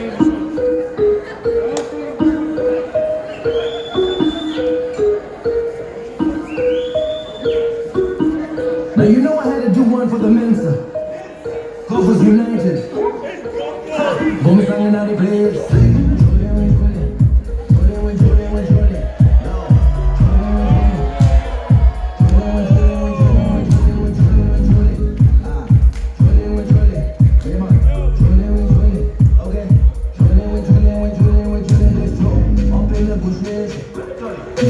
Now you know I had to do one for the Mensa. Hope was united. Boom banging out the place.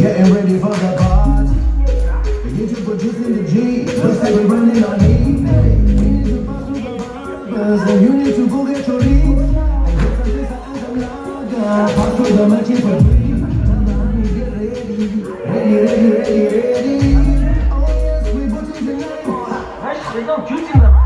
Getting ready for the party. We need to producing the G. Let's say we're running on E. We need to pass through the barbers. And you need to go get your lead. I get some this and some lager. Pass through the matching for free. Tell the honey get ready. Ready. Oh yes, we put it in the 아이씨, 내가 교집이다.